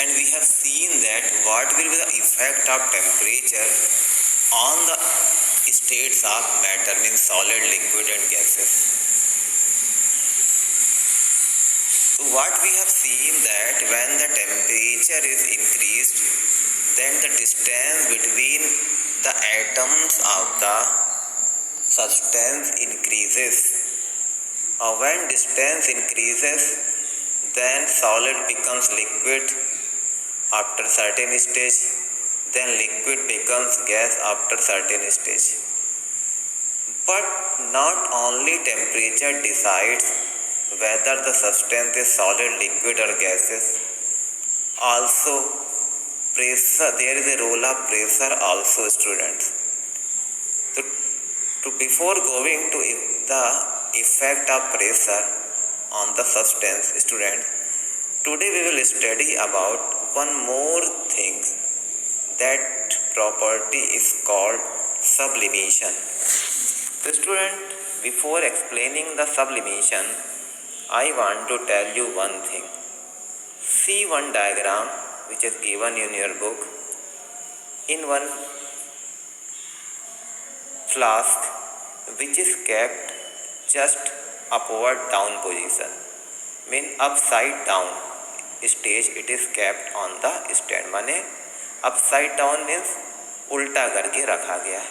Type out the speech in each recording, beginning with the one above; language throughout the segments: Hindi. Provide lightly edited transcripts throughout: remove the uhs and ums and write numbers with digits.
and we have seen that what will be the effect of temperature on the states of matter, means solid, liquid and gases. So what we have seen that when the temperature is increased, then the distance between the atoms of the substance increases. When distance increases, then solid becomes liquid after certain stage, then liquid becomes gas after certain stage. But not only temperature decides whether the substance is solid, liquid or gases, also pressure, there is a role of pressure also, students. Before going to the effect of pressure on the substance, students, today we will study about one more thing. That property is called sublimation. So student, before explaining the sublimation, I want to tell you one thing. See one diagram which is given in your book. In one flask which is kept just upward down position, mean upside down stage, it is kept on the stand. माने अपसाइड डाउन मीन्स उल्टा करके रखा गया है.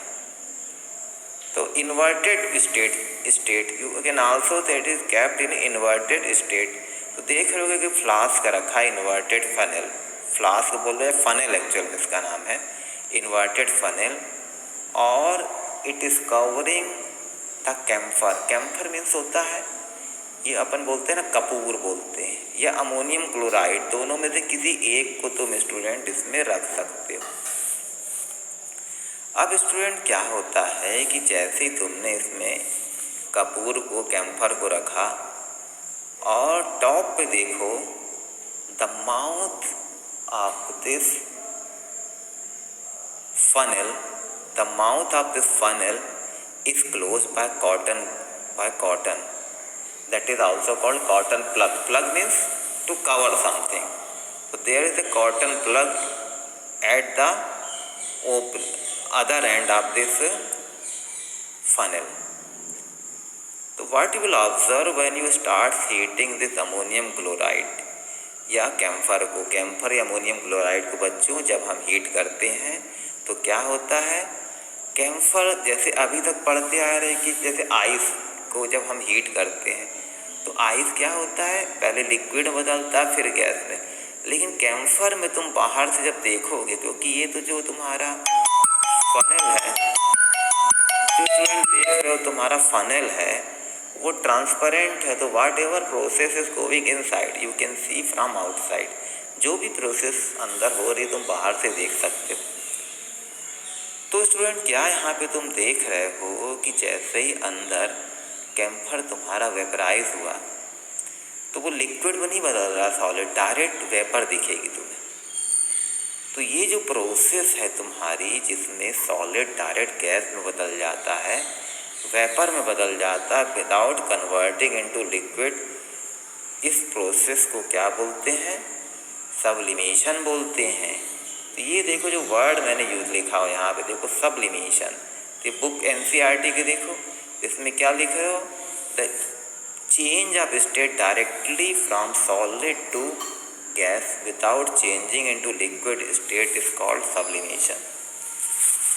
तो inverted state you can also that is kept in inverted state. तो देख रहे हो कि फ्लास्क रखा है इन्वर्टेड फनेल. फ्लास्क बोल रहे हैं, फनेल एक्चुअल में इसका नाम है, इन्वर्टेड फनेल. और it is covering the camphor. Camphor means होता है, ये अपन बोलते हैं ना, कपूर बोलते हैं, या अमोनियम क्लोराइड, दोनों में से किसी एक को तुम स्टूडेंट इसमें रख सकते हो. अब स्टूडेंट क्या होता है कि जैसे ही तुमने इसमें कपूर को, कैम्फर को रखा, और टॉप पे देखो, the mouth of this funnel, the mouth of this funnel is close by cotton. That is also called cotton plug. Plug means to cover something. So there is a cotton plug at the other end of this funnel. So what you will observe when you start heating this ammonium chloride या कैम्फर को, कैम्फर या अमोनियम क्लोराइड को बच्चों जब हम हीट करते हैं तो क्या होता है, कैम्फर जैसे अभी तक पढ़ते आ रहे कि जैसे आइस को जब हम हीट करते हैं तो आइस क्या होता है, पहले लिक्विड बदलता है फिर गैस में. लेकिन कैम्फर में तुम बाहर से जब देखोगे, क्योंकि ये तो जो तुम्हारा फनेल है, जो तुम देख रहे हो तुम्हारा फनेल है, वो ट्रांसपेरेंट है. तो what ever process is going inside you can see from outside. जो भी प्रोसेस अंदर हो रही तुम बाहर से देख सकते हो. तो स्टूडेंट क्या यहाँ पे तुम देख रहे हो कि जैसे ही अंदर कैम्फर तुम्हारा वेपराइज हुआ तो वो लिक्विड में नहीं बदल रहा, सॉलिड, डायरेक्ट वेपर दिखेगी तुम्हें. तो ये जो प्रोसेस है तुम्हारी, जिसमें सॉलिड डायरेक्ट गैस में बदल जाता है, वेपर में बदल जाता है विदाउट कन्वर्टिंग इनटू लिक्विड, इस प्रोसेस को क्या बोलते हैं, सब्लिमेशन बोलते हैं. तो ये देखो जो वर्ड मैंने यूज लिखा हो यहाँ पे, देखो सब्लिमेशन. तो बुक एनसीईआरटी के देखो, इसमें क्या लिख रहे हो, the change of state directly from solid to gas without changing into liquid state is called sublimation.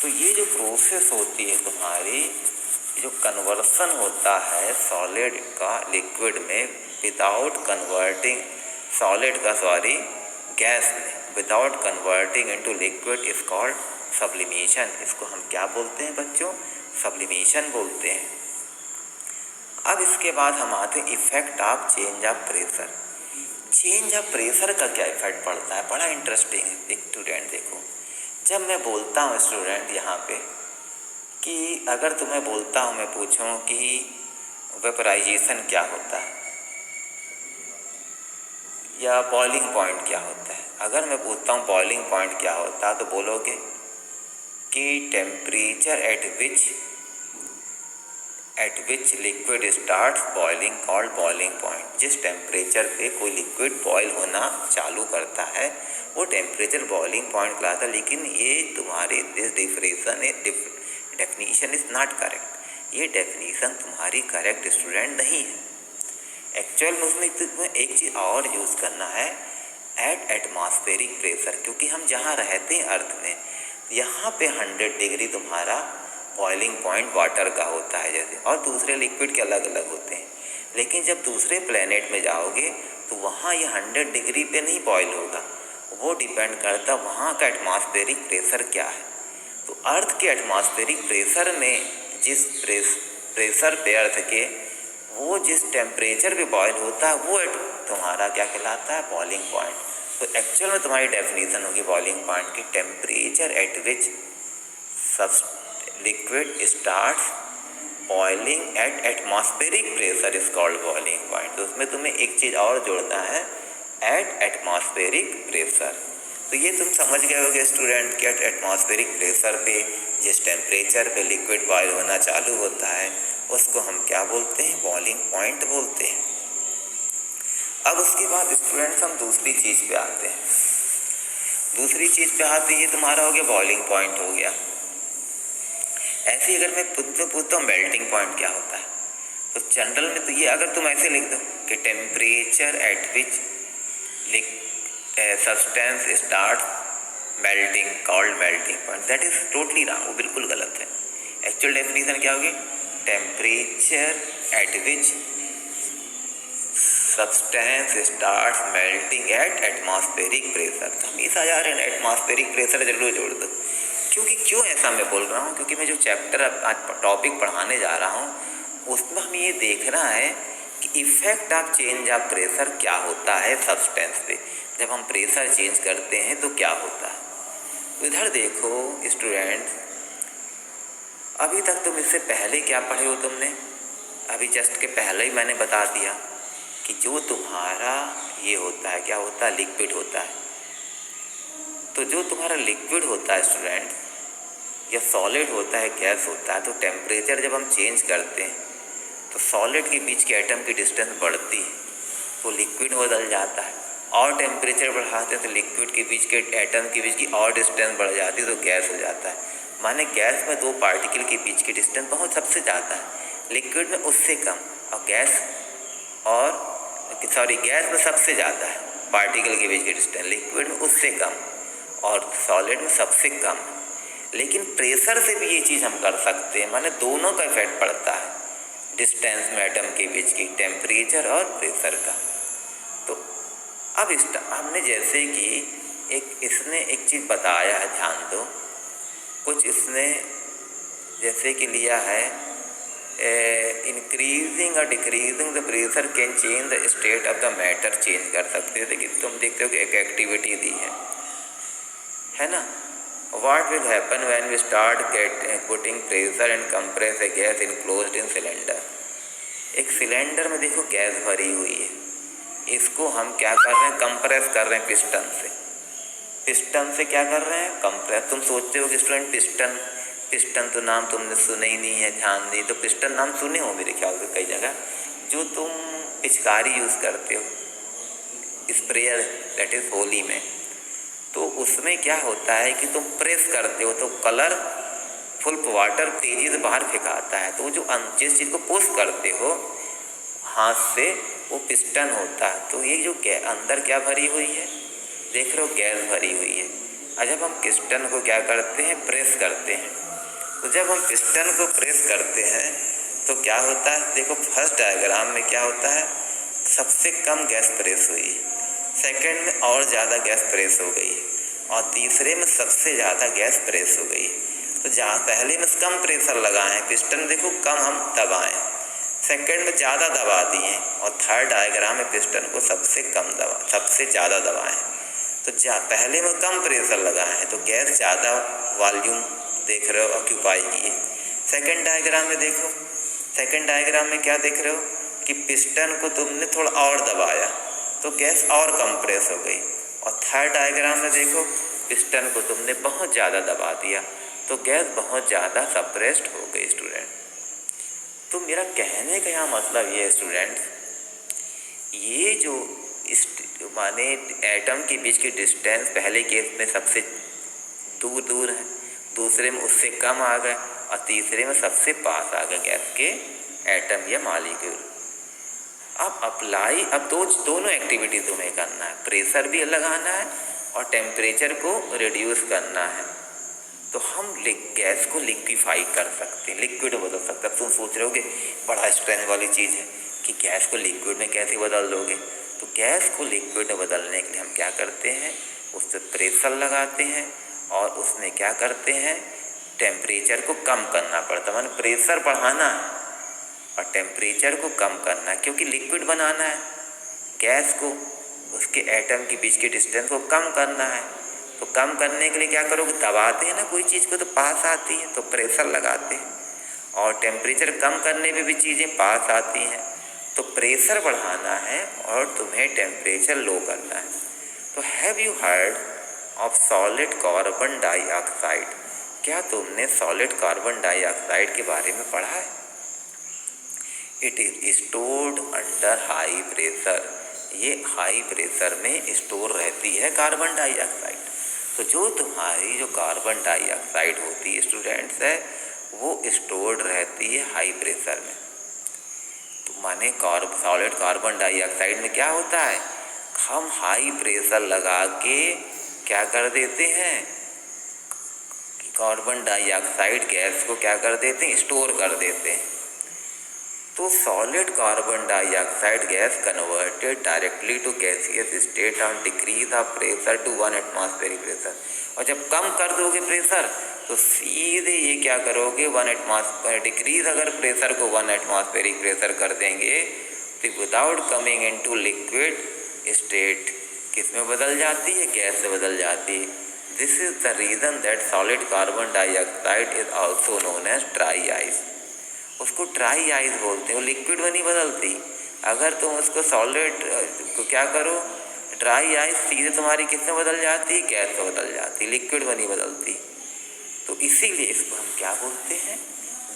तो ये जो प्रोसेस होती है तुम्हारी, जो कन्वर्सन होता है सॉलिड का लिक्विड में विदाउट कन्वर्टिंग, सॉलिड का सॉरी गैस में without converting into liquid is called sublimation. इसको हम क्या बोलते हैं बच्चों, सब्लिमेशन बोलते हैं. अब इसके बाद हम आते हैं effect of change of pressure. Change of pressure का क्या इफेक्ट पड़ता है, बड़ा इंटरेस्टिंग है. एक स्टूडेंट देखो, जब मैं बोलता हूँ स्टूडेंट यहाँ पे कि अगर तुम्हें बोलता हूँ, मैं पूछूँ कि वेपराइजेशन क्या होता है या बॉइलिंग पॉइंट क्या होता है, अगर मैं पूछता हूँ बॉइलिंग पॉइंट क्या होता है तो बोलोगे कि temperature at which liquid start boiling called boiling point. जिस टेम्परेचर पे कोई लिक्विड बॉयल होना चालू करता है वो टेम्परेचर बॉइलिंग पॉइंट कहलाता है। लेकिन ये तुम्हारी डेफिनीशन इज नॉट करेक्ट। ये डेफिनीशन तुम्हारी करेक्ट स्टूडेंट नहीं है। एक्चुअल में उसमें तुम्हें एक चीज़ और यूज़ करना है, एट एटमॉस्फेरिक प्रेशर, क्योंकि हम जहाँ रहते हैं अर्थ में यहाँ पे 100 डिग्री तुम्हारा बॉइलिंग पॉइंट वाटर का होता है जैसे, और दूसरे लिक्विड के अलग अलग होते हैं। लेकिन जब दूसरे प्लेनेट में जाओगे तो वहाँ ये 100 डिग्री पे नहीं बॉयल होगा, वो डिपेंड करता वहाँ का एटमॉस्फेरिक प्रेशर क्या है। तो अर्थ के एटमॉस्फेरिक प्रेशर में जिस प्रेशर पे अर्थ के वो जिस टेम्परेचर पे बॉयल होता है वो तुम्हारा क्या कहलाता है, बॉइलिंग पॉइंट। तो एक्चुअल में तुम्हारी डेफिनेशन होगी बॉइलिंग पॉइंट की, temperature at which liquid starts boiling at atmospheric pressure is called boiling point. तो उसमें तुम्हें एक चीज़ और जोड़ना है, एट एटमॉस्फेरिक प्रेशर। तो ये तुम समझ गए होगे स्टूडेंट कि एट एटमॉस्फेरिक प्रेशर पे जिस टेम्परेचर पे लिक्विड बॉयल होना चालू होता है उसको हम क्या बोलते हैं, बॉइलिंग पॉइंट बोलते हैं। अब उसके बाद स्टूडेंट्स हम दूसरी चीज़ पे आते हैं। दूसरी चीज़ पे आते ये तुम्हारा हो गया बॉइलिंग पॉइंट हो गया। ऐसे ही अगर मैं पूछता हूँ मेल्टिंग पॉइंट क्या होता है, तो जनरल में तो ये अगर तुम ऐसे लिख दो कि temperature at which substance start melting called melting point, that is totally wrong, वो बिल्कुल गलत है। एक्चुअल डेफिनेशन क्या होगी, temperature at which substance start melting at atmospheric pressure. हमेशा यार एटमॉस्फेरिक प्रेशर जरूर जोड़ दो। क्यों ऐसा मैं बोल रहा हूँ, क्योंकि मैं जो चैप्टर आज टॉपिक पढ़ाने जा रहा हूँ उसमें हमें ये देखना है कि effect of change of pressure क्या होता है सब्सटेंस पे। जब हम प्रेशर चेंज करते हैं तो क्या होता है। तो इधर देखो स्टूडेंट, अभी तक तुम इससे पहले क्या पढ़े हो तुमने, अभी जस्ट के पहले ही मैंने बता दिया कि जो तुम्हारा ये होता है क्या होता है, लिक्विड होता है। तो जो तुम्हारा लिक्विड होता है स्टूडेंट या सॉलिड होता है, गैस होता है, तो टेम्परेचर जब हम चेंज करते हैं तो सॉलिड के बीच के एटम की डिस्टेंस बढ़ती है तो लिक्विड बदल जाता है, और टेम्परेचर बढ़ाते हैं तो लिक्विड के बीच के एटम के बीच की और डिस्टेंस बढ़ जाती है तो गैस हो जाता है। माने गैस में दो पार्टिकल के बीच की डिस्टेंस बहुत सबसे ज़्यादा है, लिक्विड में उससे कम, और गैस में सबसे ज़्यादा है पार्टिकल के बीच की डिस्टेंस, लिक्विड में उससे कम और सॉलिड में सबसे कम। लेकिन प्रेशर से भी ये चीज़ हम कर सकते हैं, माने दोनों का इफेक्ट पड़ता है डिस्टेंस में एटम के बीच की, टेम्परेचर और प्रेशर का। तो अब हमने जैसे कि इसने एक चीज़ बताया है, ध्यान दो, कुछ इसने जैसे कि लिया है इंक्रीजिंग और decreasing the pressure can change the state of the matter, change कर सकते हो। लेकिन तुम देखते हो कि एक एक्टिविटी दी है ना, what will happen when we start putting pressure and compress a gas enclosed in cylinder. एक सिलेंडर में देखो गैस भरी हुई है, इसको हम क्या कर रहे हैं, कंप्रेस कर रहे हैं पिस्टन से क्या कर रहे हैं, कंप्रेस। तुम सोचते हो कि स्टूडेंट पिस्टन तो नाम तुमने सुने ही नहीं है, ध्यान दी तो पिस्टन नाम सुने हो मेरे ख्याल से कई जगह। जो तुम पिचकारी यूज़ करते हो स्प्रेयर, दैट इज होली में, तो उसमें क्या होता है कि तुम प्रेस करते हो तो कलर फुल वाटर तेजी से बाहर फेंकाता है। तो जो जिस चीज़ को पुश करते हो हाथ से वो पिस्टन होता है। तो ये जो अंदर क्या भरी हुई है, देख रहे हो, गैस भरी हुई है। और जब हम पिस्टन को क्या करते हैं, प्रेस करते हैं, तो जब हम पिस्टन को प्रेस करते हैं तो क्या होता है, देखो फर्स्ट डायग्राम में क्या होता है, सबसे कम गैस प्रेस हुई है, सेकंड में और ज़्यादा गैस प्रेस हो गई है, और तीसरे में सबसे ज़्यादा गैस प्रेस हो गई। तो जहाँ पहले में कम प्रेशर लगाएं, पिस्टन देखो कम हम दबाएं, सेकंड में ज़्यादा दबा दिए, और थर्ड डायग्राम में पिस्टन को सबसे ज़्यादा दबाएं। तो पहले में कम प्रेशर लगाए हैं तो गैस ज़्यादा वॉल्यूम देख रहे हो ऑक्यूपाई किए। सेकंड डायग्राम में देखो, सेकंड डायग्राम में क्या देख रहे हो कि पिस्टन को तुमने थोड़ा और दबाया तो गैस और कंप्रेस हो गई, और थर्ड डायग्राम में देखो पिस्टन को तुमने बहुत ज़्यादा दबा दिया तो गैस बहुत ज़्यादा सप्रेस्ड हो गई स्टूडेंट। तो मेरा कहने का यहाँ मतलब ये है स्टूडेंट्स, ये जो माने एटम के बीच की डिस्टेंस पहले केस में सबसे दूर दूर है, दूसरे में उससे कम आ गए और तीसरे में सबसे पास आ गए गैस के एटम या मॉलिक्यूल। अब अप्लाई, अब दोनों एक्टिविटी तुम्हें करना है, प्रेशर भी लगाना है और टेम्परेचर को रिड्यूस करना है। तो हम गैस को लिक्विफाई कर सकते हैं, लिक्विड बदल सकते हैं। तुम सोच रहे होगे बड़ा स्ट्रेंथ वाली चीज़ है कि गैस को लिक्विड में कैसे बदल दोगे। तो गैस को लिक्विड में बदलने के लिए हम क्या करते हैं, उस पर प्रेशर लगाते हैं और उसमें क्या करते हैं, टेम्परेचर को कम करना पड़ता है। माने प्रेशर बढ़ाना है और टेम्परेचर को कम करना है, क्योंकि लिक्विड बनाना है। गैस को, उसके एटम के बीच के डिस्टेंस को कम करना है। तो कम करने के लिए क्या करोगे, दबाते हैं ना कोई चीज़ को तो पास आती है, तो प्रेशर लगाते हैं। और टेम्परेचर कम करने पे भी चीज़ें पास आती हैं। तो प्रेशर बढ़ाना है और तुम्हें टेम्परेचर लो करना है। तो have you heard of solid carbon dioxide? क्या तुमने सॉलिड कार्बन डाइऑक्साइड के बारे में पढ़ा है? It is stored under high pressure. ये हाई प्रेशर में स्टोर रहती है कार्बन डाइऑक्साइड। तो जो तुम्हारी जो कार्बन डाइऑक्साइड होती है स्टूडेंट्स है, वो स्टोर्ड रहती है हाई प्रेशर में। तो माने सॉलिड कार्बन डाइऑक्साइड में क्या होता है, हम हाई प्रेशर लगा के क्या कर देते हैं, कार्बन डाइऑक्साइड गैस को क्या कर देते हैं, स्टोर कर देते हैं। तो solid carbon dioxide gas converted directly to gaseous state on decrease of pressure to 1 atmospheric pressure. और जब कम कर दोगे प्रेशर तो सीधे ये क्या करोगे, 1 एटमॉस्फेयर डिक्रीज, अगर प्रेशर को 1 एटमॉस्फेरिक प्रेशर कर देंगे तो without coming into liquid state किस में बदल जाती है, गैस से बदल जाती है। This is the reason that solid carbon dioxide is also known as dry ice. उसको ड्राई आइस बोलते हैं, वो लिक्विड में नहीं बदलती। अगर तुम उसको सॉलिड को क्या करो, ड्राई आइस, सीधे तुम्हारी किस में बदल जाती है, गैस में बदल जाती, लिक्विड में नहीं बदलती। तो इसीलिए इसको हम क्या बोलते हैं,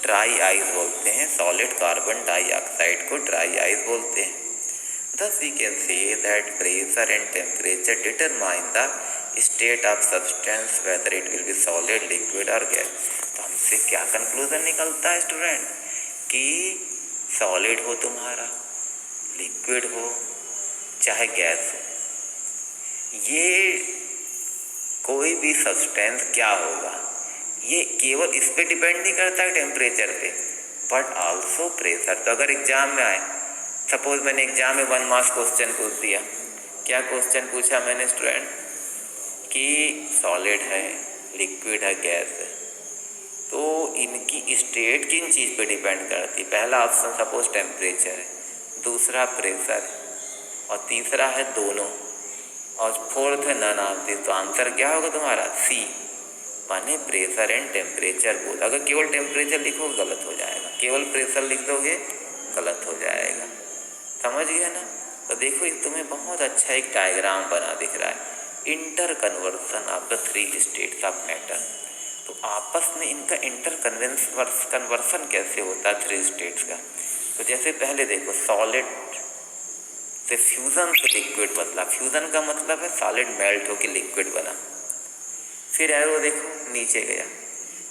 ड्राई आइस बोलते हैं। सॉलिड कार्बन डाइऑक्साइड को ड्राई आइस बोलते हैं। Thus we can say that pressure and temperature determine the state of substance, whether it will be solid, liquid or gas। तो हमसे क्या कंक्लूजन निकलता है स्टूडेंट, कि सॉलिड हो तुम्हारा, लिक्विड हो चाहे गैस हो, ये कोई भी सब्सटेंस क्या होगा, ये केवल इस पे डिपेंड नहीं करता है टेम्परेचर पे, बट आल्सो प्रेशर। तो अगर एग्जाम में आए, सपोज मैंने एग्जाम में 1 मार्क्स क्वेश्चन पूछ दिया, क्या क्वेश्चन पूछा मैंने स्टूडेंट, कि सॉलिड है, लिक्विड है, गैस है, तो इनकी स्टेट किन चीज़ पे डिपेंड करती है। पहला ऑप्शन सपोज टेम्परेचर है, दूसरा प्रेशर है और तीसरा है दोनों, और फोर्थ है नन ऑफ दिस। तो आंसर क्या होगा तुम्हारा, सी, माने प्रेशर एंड टेम्परेचर बोल। अगर केवल टेम्परेचर लिखोगे गलत हो जाएगा, केवल प्रेशर लिख दोगे गलत हो जाएगा। समझ गया ना। तो देखो इस तुम्हें बहुत अच्छा एक डायग्राम बना दिख रहा है, inter conversion of the 3 states of matter. तो आपस में इनका इंटर कन्वर्सन कैसे होता है 3 स्टेट्स का। तो जैसे पहले देखो, सॉलिड से फ्यूज़न से लिक्विड बदला, फ्यूज़न का मतलब है सॉलिड मेल्ट होकर लिक्विड बना। फिर एरो देखो नीचे गया,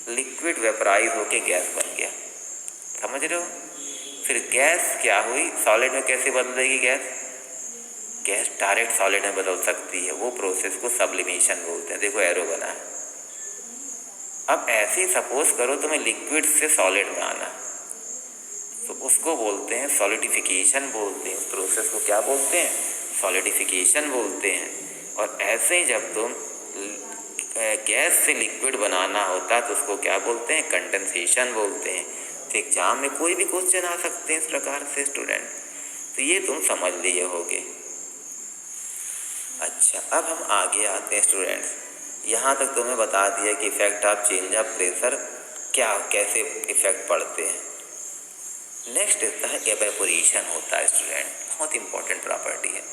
लिक्विड वेपराइज होके गैस बन गया। समझ रहे हो। फिर गैस क्या हुई, सॉलिड में कैसे बदलेगी गैस, गैस डायरेक्ट सॉलिड में बदल सकती है, वो प्रोसेस को सब्लिमेशन बोलते हैं। देखो एरो बना है। अब ऐसे ही सपोज करो तुम्हें लिक्विड से सॉलिड में आना, तो उसको बोलते हैं सॉलिडिफिकेशन बोलते हैं। उस प्रोसेस को क्या बोलते हैं, सॉलिडिफिकेशन बोलते हैं। और ऐसे ही जब तुम गैस से लिक्विड बनाना होता है तो उसको क्या बोलते हैं, कंडेंसेशन बोलते हैं। तो एग्जाम में कोई भी क्वेश्चन आ सकते हैं इस प्रकार से स्टूडेंट, तो ये तुम समझ लिए होगे। अच्छा, अब हम आगे आते हैं स्टूडेंट्स। यहाँ तक तुम्हें बता दिया कि effect of change of pressure क्या, कैसे इफेक्ट पड़ते हैं। नेक्स्ट इसका है एवेपोरेशन होता है स्टूडेंट, बहुत इंपॉर्टेंट प्रॉपर्टी है।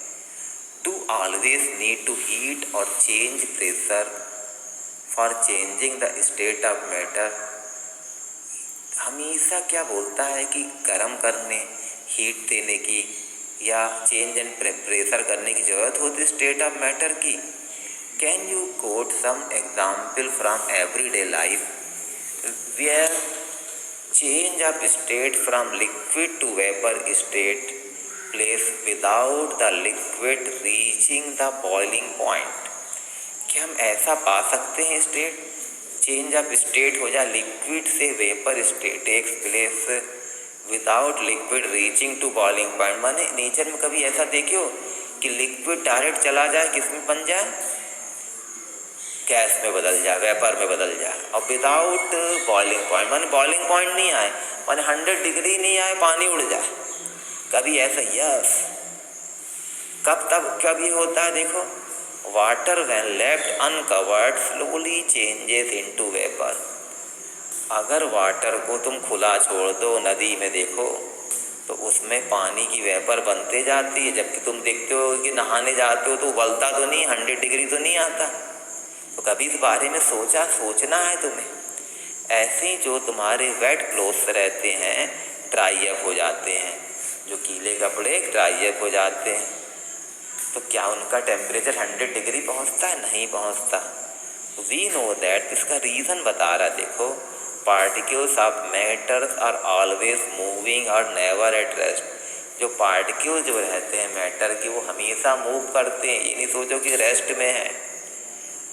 To always need to heat और change pressure for changing the state of matter. हमेशा क्या बोलता है कि गर्म करने, हीट देने की या चेंज एंड प्रेशर करने की ज़रूरत होती स्टेट ऑफ मैटर की। Can you quote some example from everyday life where change of state from liquid to vapor state place without the liquid reaching the boiling point? क्या हम ऐसा पा सकते हैं स्टेट चेंज ऑफ स्टेट हो जाए, लिक्विड से vapour state takes place without liquid reaching to boiling point? माने नेचर में कभी ऐसा देखे हो कि लिक्विड डायरेक्ट चला जाए, किस में बन जाए, गैस में बदल जाए, वेपर में बदल जाए, और विदाउट बॉइलिंग पॉइंट, माने बॉइलिंग पॉइंट नहीं आए, माने 100 डिग्री नहीं आए, पानी उड़ जाए, कभी ऐसा? यस। कब ये होता है? देखो, water when left uncovered slowly changes into vapour. अगर वाटर को तुम खुला छोड़ दो नदी में, देखो तो उसमें पानी की वेपर बनते जाती है, जबकि तुम देखते हो कि नहाने जाते हो तो उबलता तो नहीं, 100 डिग्री तो नहीं आता। तो कभी इस बारे में सोचना है तुम्हें। ऐसे ही जो तुम्हारे वेट क्लोथ्स रहते हैं ड्राई अप हो जाते हैं, जो गीले कपड़े ड्राई अप हो जाते हैं, तो क्या उनका टेम्परेचर 100 डिग्री पहुंचता है? नहीं पहुंचता। वी नो दैट, इसका रीज़न बता रहा, देखो, particles of matters are always moving और नेवर एट रेस्ट। जो पार्टिकल जो रहते हैं मैटर की, वो हमेशा मूव करते हैं, ये नहीं सोचो कि रेस्ट में है।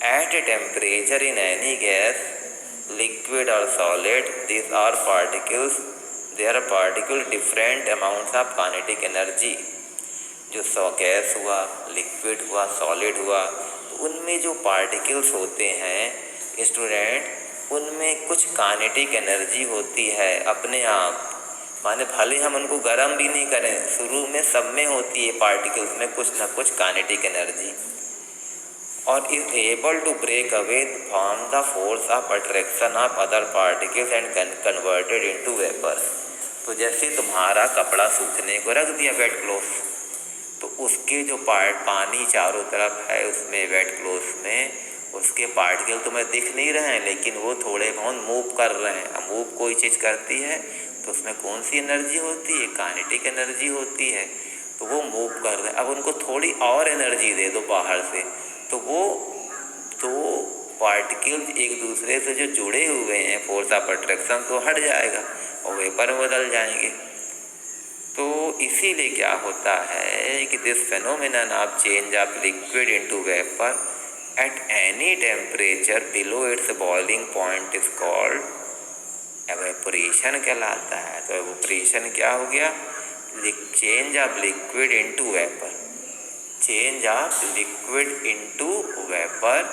At a temperature in any gas, liquid और solid, this are particles, they are particle different amounts of kinetic energy. जो गैस हुआ, लिक्विड हुआ, सॉलिड हुआ, तो उनमें जो पार्टिकल्स होते हैं स्टूडेंट, उनमें कुछ काइनेटिक एनर्जी होती है अपने आप। माने भले हम उनको गर्म भी नहीं करें, शुरू में सब में होती है पार्टिकल्स में कुछ ना कुछ काइनेटिक एनर्जी, और is able to break away from the force of attraction of other particles and converted into vapour. तो जैसे तुम्हारा कपड़ा सूखने को रख दिया वेट क्लॉथ, तो उसके जो पानी चारों तरफ है उसमें वेट क्लॉथ में, उसके पार्टिकल तुम्हें दिख नहीं रहे हैं, लेकिन वो थोड़े बहुत मूव कर रहे हैं। अब मूव कोई चीज़ करती है तो उसमें कौन सी एनर्जी होती है? काइनेटिक एनर्जी होती है। तो वो मूव कर रहे हैं, अब उनको थोड़ी और एनर्जी दे दो बाहर से, तो वो दो पार्टिकल्स एक दूसरे से जो जुड़े हुए हैं फोर्स ऑफ अट्रैक्शन, तो हट जाएगा और वेपर में बदल जाएंगे। तो इसीलिए क्या होता है कि this phenomenon of change of liquid into vapour at any temperature below it's boiling point is called evaporation कहलाता है। तो एवेपोरेशन क्या हो गया? Change of liquid into vapour, change of liquid into vapour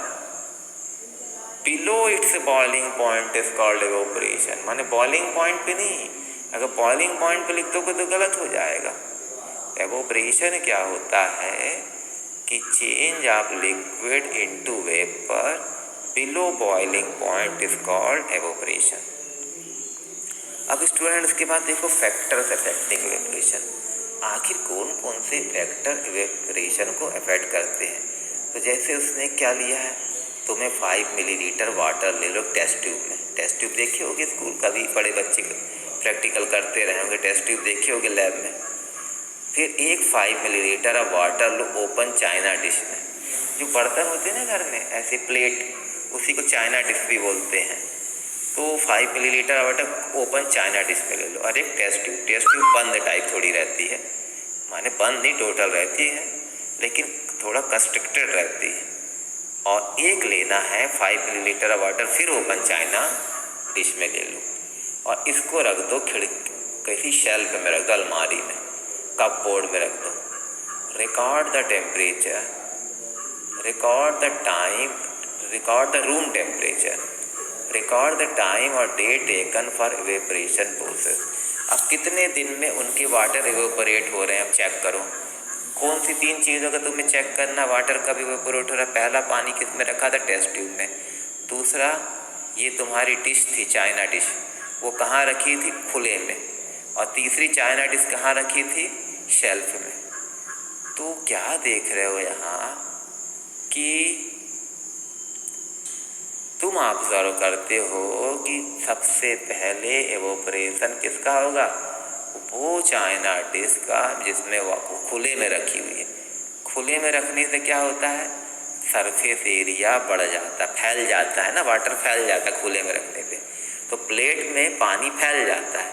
below it's boiling point is called evaporation. माने बॉइलिंग पॉइंट पे नहीं, अगर बॉइलिंग पॉइंट पे लिख दोगे तो गलत हो जाएगा। एवोपरेशन क्या होता है कि change of liquid into vapour below boiling point is called evaporation. अब स्टूडेंट्स के बाद देखो फैक्टर्स अफेक्टिंग एवेपोरेशन। आखिर कौन कौन से फैक्टर एवेपोरेशन को अफेक्ट करते हैं? तो जैसे उसने क्या लिया है, तुम्हें 5 मिलीलीटर वाटर ले लो टेस्ट ट्यूब में। टेस्ट ट्यूब देखे होगे स्कूल, कभी बड़े बच्चे प्रैक्टिकल करते रहे होंगे, टेस्ट ट्यूब देखे होगे लैब में। फिर एक 5 millilitre of water low open China dish में। जो बर्तन होते हैं ना घर में, ऐसे प्लेट, उसी को चाइना डिश भी बोलते हैं। तो 5 millilitre water open China dish में ले लो, और एक टेस्ट ट्यूब बंद टाइप थोड़ी रहती है, माने बंद नहीं टोटल रहती है, लेकिन थोड़ा कंस्ट्रक्टेड रहती है। और एक लेना है 5 मिलीलीटर वाटर, फिर ओपन चाइना डिश में ले लो, और इसको रख दो किसी शेल्फ में रख दो, अलमारी में, कप बोर्ड में रख दो। Record the temperature, record the time, record the room temperature, record the time और day taken for evaporation process. अब कितने दिन में उनके वाटर एवेपोरेट हो रहे हैं, अब चेक करो। कौन सी 3 चीज़ों का तुम्हें चेक करना, वाटर कब एवेपोरेट हो रहा है? पहला, पानी किस में रखा था? टेस्ट ट्यूब में। दूसरा, ये तुम्हारी डिश थी चाइना डिश, वो कहाँ रखी थी? खुले में। और तीसरी चाइना डिश कहाँ रखी थी? शेल्फ में। तो क्या देख रहे हो यहाँ कि तो तुम ऑब्जर्व करते हो कि सबसे पहले एवोपरेशन किसका होगा? वो चाइना डिश का जिसमें वो खुले में रखी हुई है। खुले में रखने से क्या होता है? सरफेस एरिया बढ़ जाता, फैल जाता है ना, वाटर फैल जाता है खुले में रखने पे, तो प्लेट में पानी फैल जाता है।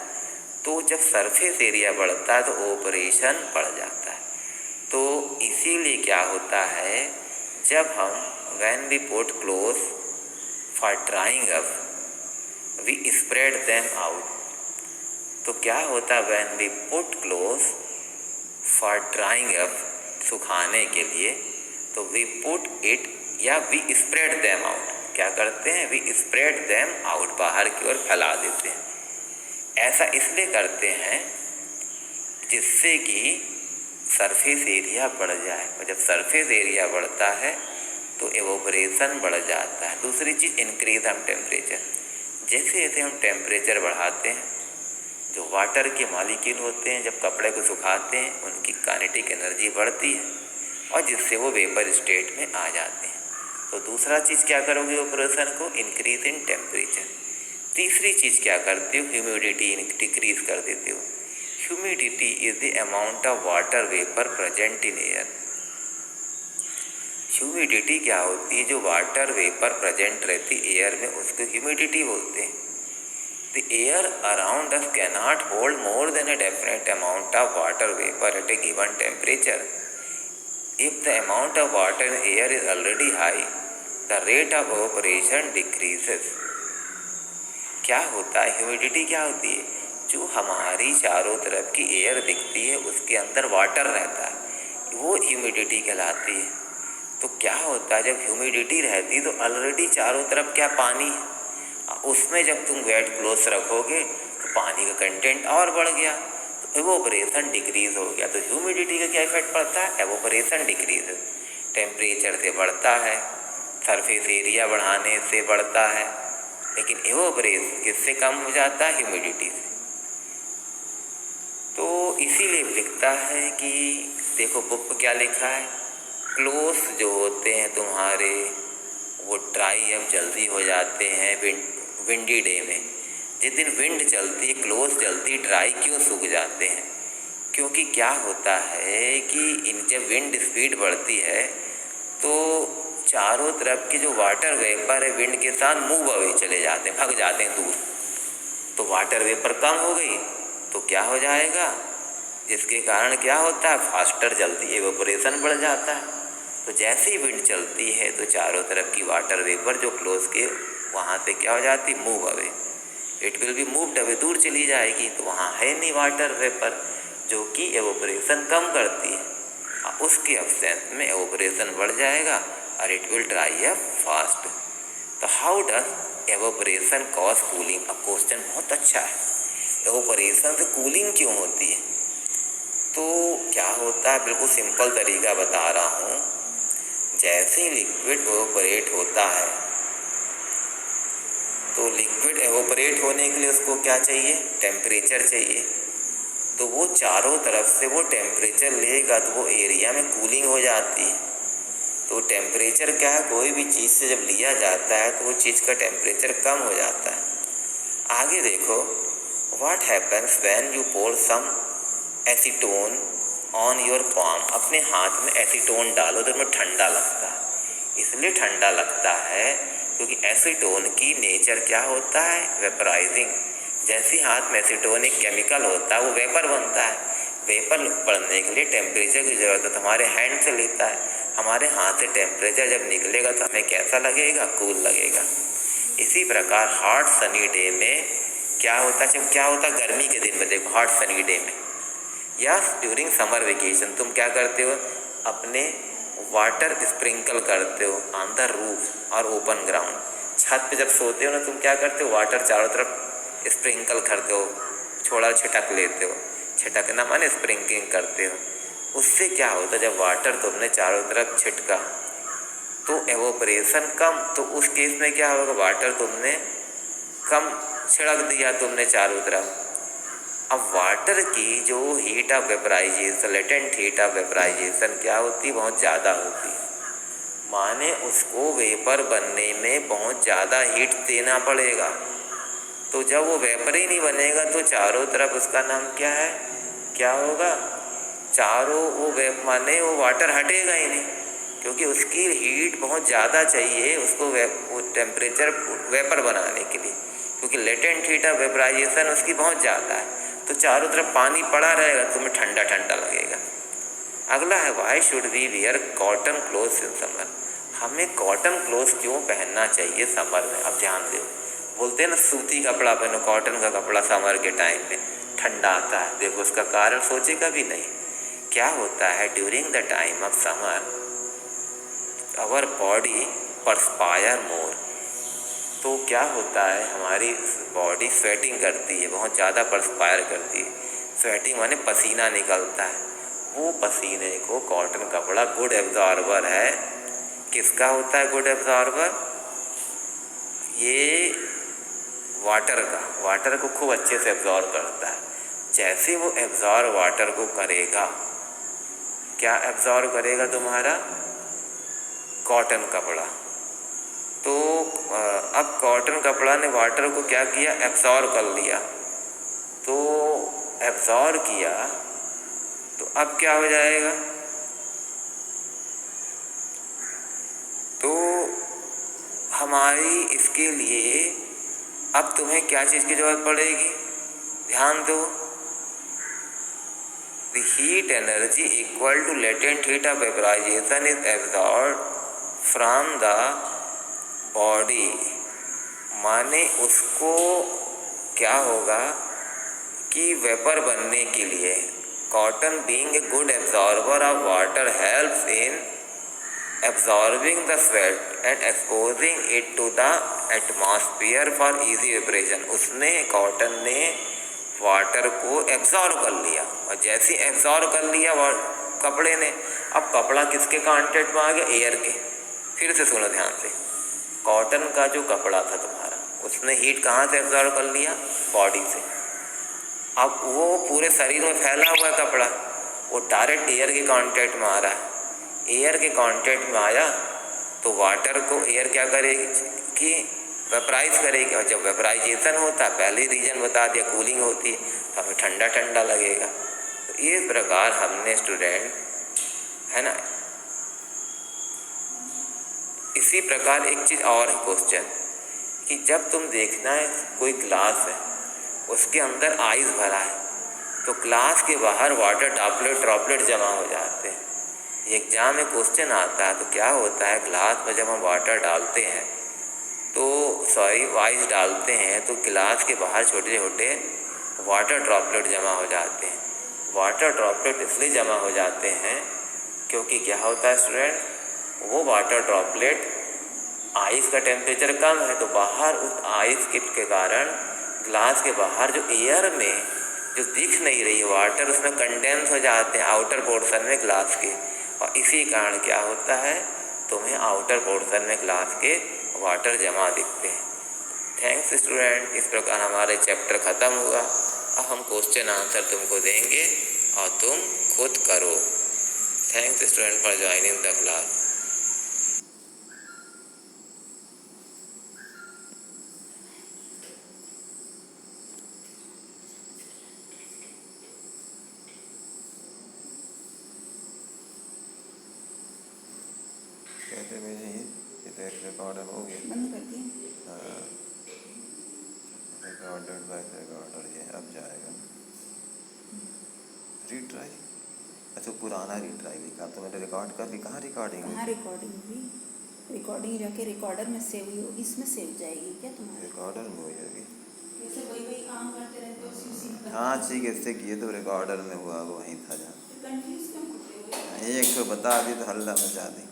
तो जब सरफेस एरिया बढ़ता है तो ऑपरेशन बढ़ जाता है। तो इसीलिए क्या होता है, जब हम when we put cloth for drying up we spread them out. तो क्या होता है, when we put cloth for drying up, सुखाने के लिए, तो वी पुट इट या वी स्प्रेड देम आउट। क्या करते हैं? वी स्प्रेड देम आउट, बाहर की ओर फैला देते हैं। ऐसा इसलिए करते हैं जिससे कि सरफेस एरिया बढ़ जाए, और जब सरफेस एरिया बढ़ता है तो एवोपरेशन बढ़ जाता है। दूसरी चीज़, इंक्रीज हम टेम्परेचर। जैसे जैसे हम टेम्परेचर बढ़ाते हैं, जो वाटर के मॉलिक्यूल होते हैं जब कपड़े को सुखाते हैं उनकी काइनेटिक एनर्जी बढ़ती है और जिससे वो वेपर स्टेट में आ जाते हैं। तो दूसरा चीज़ क्या करोगे ऑपरेशन को? Increase in temperature. तीसरी चीज़ क्या करते हो? ह्यूमिडिटी डिक्रीज कर देते हो। Humidity is the amount of water vapour present in air. Humidity क्या होती है? जो वाटर वेपर प्रेजेंट रहती एयर में उसको ह्यूमिडिटी बोलते हैं। The air around us cannot hold more than a definite amount of water vapour eight A given temperature. If the amount of water in air is already high, the rate of operation decreases. क्या होता है? ह्यूमिडिटी क्या होती है? जो हमारी चारों तरफ की एयर दिखती है उसके अंदर वाटर रहता है, वो ह्यूमिडिटी कहलाती है। तो क्या होता है, जब ह्यूमिडिटी रहती तो ऑलरेडी चारों तरफ क्या पानी है, उसमें जब तुम वेट क्लोथ रखोगे तो पानी का कंटेंट और बढ़ गया, तो एवोपरेशन डिक्रीज हो गया। तो ह्यूमिडिटी का क्या इफेक्ट पड़ता है? Evaporation decrease. टेम्परेचर से बढ़ता है, सरफेस एरिया बढ़ाने से बढ़ता है, लेकिन एवोपरेशन किससे कम हो जाता है? ह्यूमिडिटी से। तो इसीलिए लिखता है कि देखो बुक पर क्या लिखा है, क्लोथ जो होते हैं तुम्हारे वो ड्राई अब जल्दी हो जाते हैं विंडी डे में। जिस दिन विंड चलती है क्लोथ जल्दी ड्राई क्यों सूख जाते हैं? क्योंकि क्या होता है कि जब विंड स्पीड बढ़ती है तो चारों तरफ के जो वाटर वेपर है विंड के साथ मूव अवे चले जाते हैं, भाग जाते हैं दूर। तो वाटर वेपर कम हो गई तो क्या हो जाएगा, जिसके कारण क्या होता है, फास्टर जल्दी एवोपरेशन बढ़ जाता है। तो जैसे ही विंड चलती है तो चारों तरफ की वाटर वेपर जो क्लोज के वहाँ से क्या हो जाती, move away, it will be moved away, दूर चली जाएगी। तो वहाँ है नहीं वाटर वेपर जो कि एवोपरेशन कम करती है, उसके एब्सेंस में एवोपरेशन बढ़ जाएगा और it will dry up fast. तो how does evaporation cause cooling? अब क्वेश्चन बहुत अच्छा है, एवोपरेशन से कूलिंग क्यों होती है? तो क्या होता है, बिल्कुल सिंपल तरीका बता रहा हूँ। जैसे ही लिक्विड एवोपरेट होता है तो लिक्विड एवोपरेट होने के लिए उसको क्या चाहिए, टेम्परेचर चाहिए। तो वो चारों तरफ से वो टेम्परेचर लेगा तो वो एरिया में कूलिंग हो जाती है। तो टेम्परेचर क्या है, कोई भी चीज़ से जब लिया जाता है तो वो चीज़ का टेम्परेचर कम हो जाता है। आगे देखो, what happens when you pour some acetone on your palm. अपने हाथ में एसीटोन डालो तो उसमें ठंडा लगता है, इसलिए ठंडा लगता है क्योंकि एसीटोन की नेचर क्या होता है, वेपराइजिंग। जैसे हाथ में एसीटोन एक केमिकल होता है वो वेपर बनता है। वेपर बढ़ने के लिए टेम्परेचर की ज़रूरत है, तो हमारे हैंड से लेता है, हमारे हाथ से टेम्परेचर जब निकलेगा तो हमें कैसा लगेगा, कूल लगेगा। इसी प्रकार हॉट सनी डे में क्या होता है, जब क्या होता है गर्मी के दिन में, देखो हॉट सनी डे में या ड्यूरिंग समर वेकेशन तुम क्या करते हो, अपने वाटर स्प्रिंकल करते हो ऑन द रूफ और ओपन ग्राउंड। छत पे जब सोते हो ना तुम क्या करते हो, वाटर चारों तरफ स्प्रिंकल करते हो, छोड़ा छिटक लेते हो, छिटकना माने स्प्रिंकलिंग करते हो। उससे क्या होता है, जब वाटर तुमने चारों तरफ छिटका तो एवोपरेशन कम, तो उस केस में क्या होगा, वाटर तुमने कम छिड़क दिया तुमने चारों तरफ। अब वाटर की जो heat of vaporisation, latent heat of vaporisation क्या होती है, बहुत ज़्यादा होती है। माने उसको वेपर बनने में बहुत ज़्यादा हीट देना पड़ेगा। तो जब वो वेपर ही नहीं बनेगा तो चारों तरफ उसका नाम क्या है, क्या होगा, चारों वो माने वो वाटर हटेगा ही नहीं, क्योंकि उसकी हीट बहुत ज़्यादा चाहिए उसको वो टेम्परेचर वेपर बनाने के लिए, क्योंकि लेटेंट हीट ऑफ वेपराइजेशन उसकी बहुत ज़्यादा है। तो चारों तरफ पानी पड़ा रहेगा, तुम्हें ठंडा ठंडा लगेगा। अगला है why should we wear cotton clothes in summer. हमें कॉटन क्लोथ्स क्यों पहनना चाहिए समर में? अब ध्यान दो, बोलते हैं ना सूती कपड़ा पहनो, कॉटन का कपड़ा समर के टाइम में ठंडा आता है। देखो उसका कारण सोचेगा भी नहीं। क्या होता है, during the time of summer our body perspire more. तो क्या होता है, हमारी बॉडी स्वेटिंग करती है, बहुत ज़्यादा परस्पायर करती है। स्वेटिंग माने पसीना निकलता है। वो पसीने को कॉटन कपड़ा गुड एब्जॉर्बर है। किसका होता है गुड एब्जॉर्बर? ये वाटर का, वाटर को खूब अच्छे से एब्जॉर्ब करता है। जैसे वो एब्जॉर्ब वाटर को करेगा, क्या एब्जॉर्ब करेगा तुम्हारा? कॉटन कपड़ा। तो अब कॉटन कपड़ा ने वाटर को क्या किया, एब्जॉर्ब कर लिया। तो एब्जॉर्ब किया तो अब क्या हो जाएगा, तो हमारी इसके लिए अब तुम्हें क्या चीज़ की जरूरत पड़ेगी? ध्यान दो, the heat energy equal to latent heat of vaporisation is absorb from the body. माने उसको क्या होगा कि वेपर बनने के लिए cotton being a good absorber of water helps in absorbing the sweat and exposing it to the atmosphere for easy evaporation। उसने, कॉटन ने वाटर को एब्जॉर्ब कर लिया, और जैसे एब्जॉर्ब कर लिया कपड़े ने, अब कपड़ा किसके कांटेक्ट में आ गया? एयर के। फिर से सुनो ध्यान से, कॉटन का जो कपड़ा था तुम्हारा, उसने हीट कहाँ से एब्जॉर्ब कर लिया? बॉडी से। अब वो पूरे शरीर में फैला हुआ कपड़ा, वो डायरेक्ट एयर के कांटेक्ट में आ रहा है। एयर के कांटेक्ट में आया तो वाटर को एयर क्या करेगी कि वेपराइज करेगी, और जब वेपराइजेशन होता है, पहले रीजन बता दिया, कूलिंग होती है, तो हमें ठंडा ठंडा लगेगा। तो इस प्रकार हमने स्टूडेंट, है ना, इसी प्रकार एक चीज़ और है क्वेश्चन, कि जब तुम देखना है कोई ग्लास है, उसके अंदर आइस भरा है, तो ग्लास के बाहर वाटर ड्रॉपलेट जमा हो जाते हैं। एग्जाम में क्वेश्चन आता है, तो क्या होता है, ग्लास में जब हम वाटर डालते हैं आइस डालते हैं, तो गिलास के बाहर छोटे छोटे वाटर ड्रॉपलेट जमा हो जाते हैं। वाटर ड्रॉपलेट इसलिए जमा हो जाते हैं क्योंकि क्या होता है स्टूडेंट, वो वाटर ड्रॉपलेट, आइस का टेम्परेचर कम है, तो बाहर उस आइस के कारण ग्लास के बाहर जो एयर में जो दिख नहीं रही वाटर, उसमें कंडेंस हो जाते हैं आउटर पोर्शन में ग्लास के, और इसी कारण क्या होता है, तुम्हें आउटर पोर्शन में ग्लास के वाटर जमा दिखते हैं। थैंक्स स्टूडेंट, इस प्रकार हमारे चैप्टर ख़त्म हुआ। अब हम क्वेश्चन आंसर तुमको देंगे और तुम खुद करो। Thanks student for joining the class. कहते मुझे ये रिकॉर्डर हो गया, बंद कर दिया। रिकॉर्डेड बाय रिकॉर्डर, ये अब जाएगा रीट्राई। अच्छा पुराना रीट्राई लिखा, तो मैंने रिकॉर्ड कर दी, कहाँ रिकॉर्डिंग हुई? रिकॉर्डिंग जाके रिकॉर्डर में सेव हुई होगी, इसमें सेव जाएगी क्या तुम्हारे? रिकॉर्डर में हुई होगी। जैसे वही काम करते रहते हो, उसी हाँ ठीक है, इससे किए तो रिकॉर्डर में हुआ, वहीं था जहाँ। कंफ्यूज क्यों होते हो? एक तो बता दी तो हल्ला मचा दी,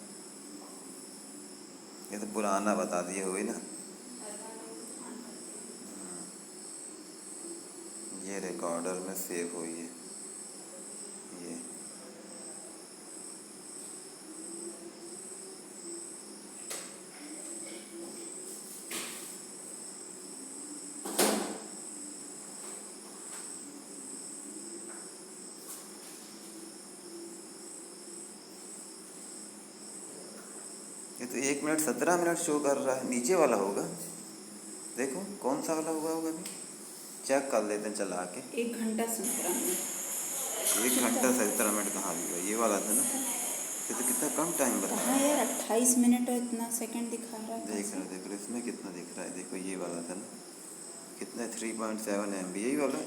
ये तो पुराना बता दिए हुई ना। ये रिकॉर्डर में सेव हुई है ये। तो 1 मिनट 17 मिनट शो कर रहा है, नीचे वाला होगा। देखो कौन सा वाला हुआ होगा, अभी चेक कर लेते हैं चला के। 1 घंटा 17 मिनट। 1 घंटा 17 मिनट कहाँ भी हुआ, ये वाला था ना। ये तो कितना कम टाइम बता कहाँ यार, 28 मिनट और इतना सेकंड दिखा रहा है। देख रहे इसमें कितना दिख रहा है। देखो ये वाला था ना, कितना 3.7 MB, यही वाला।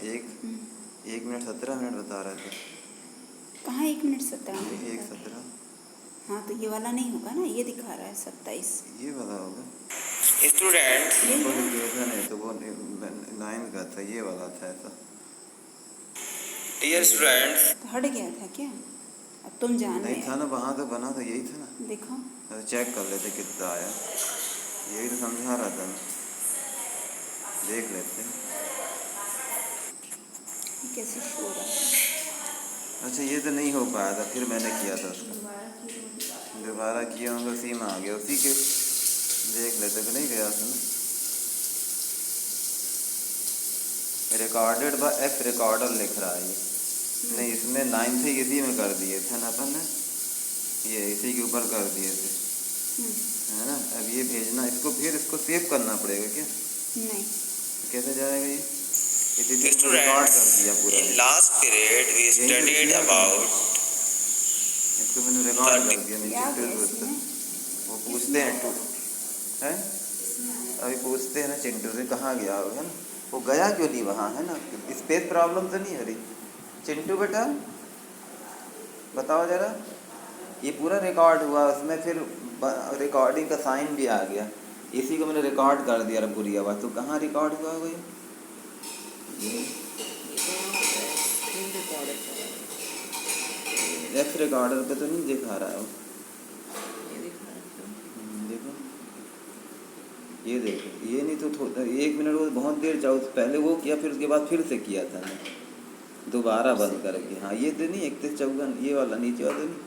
1 मिनट 17 मिनट बता रहा था। कहाँ 1 मिनट 17 मिनट? 1:17। हाँ तो ये वाला नहीं होगा ना, ये दिखा रहा है 27। ये वाला होगा स्टूडेंट नोटिफिकेशन है तो वो 9 का था, ये वाला था ऐसा। डियर स्टूडेंट्स, तो हट गया था क्या? अब तुम जानो नहीं था यार। ना, वहाँ तो बना तो यही था ना। देखो चेक कर लेते कितना आया, यही तो समझा रहा था मैं। देख लेते हैं। ये कैसे शो रहा है। अच्छा ये तो नहीं हो पाया था, फिर मैंने किया था उसका, दोबारा किया होंगे, उसी में आ गया, उसी के देख लेते कि नहीं गया था ना। रिकॉर्डेड बाय एफ रिकॉर्डर लिख रहा है ये। नहीं इसमें 9 थे, इसी में कर दिए थे ना अपन ने, ये इसी के ऊपर कर दिए थे, है ना। अब ये भेजना, इसको फिर इसको सेव करना पड़ेगा क्या? नहीं, कैसे जाएगा ये? रिकॉर्ड कर दिया पूरा। Last period we studied about इसको मैंने रिकॉर्ड कर दिया क्या नीचे गया से। इसमें? वो पूछते हैं टू है, अभी पूछते हैं ना चिंटू से कहाँ गया होगा ना, वो गया क्यों नहीं वहाँ, है ना। स्पेस प्रॉब्लम तो नहीं हो रही चिंटू बेटा, बताओ जरा। ये पूरा रिकॉर्ड हुआ, उसमें फिर रिकॉर्डिंग का साइन भी आ गया, इसी को मैंने रिकॉर्ड कर दिया पूरी आवाज़। तो कहाँ रिकॉर्ड हुआ होगा ये? एफ रिकॉर्डर पे तो नहीं दिखा रहा है वो। देखो ये देखो, ये नहीं तो 1 मिनट वो बहुत देर जाओ, पहले वो किया फिर उसके बाद फिर से किया था दोबारा बंद करके। हाँ ये तो नहीं 31 54 ये वाला नीचे वाला नहीं।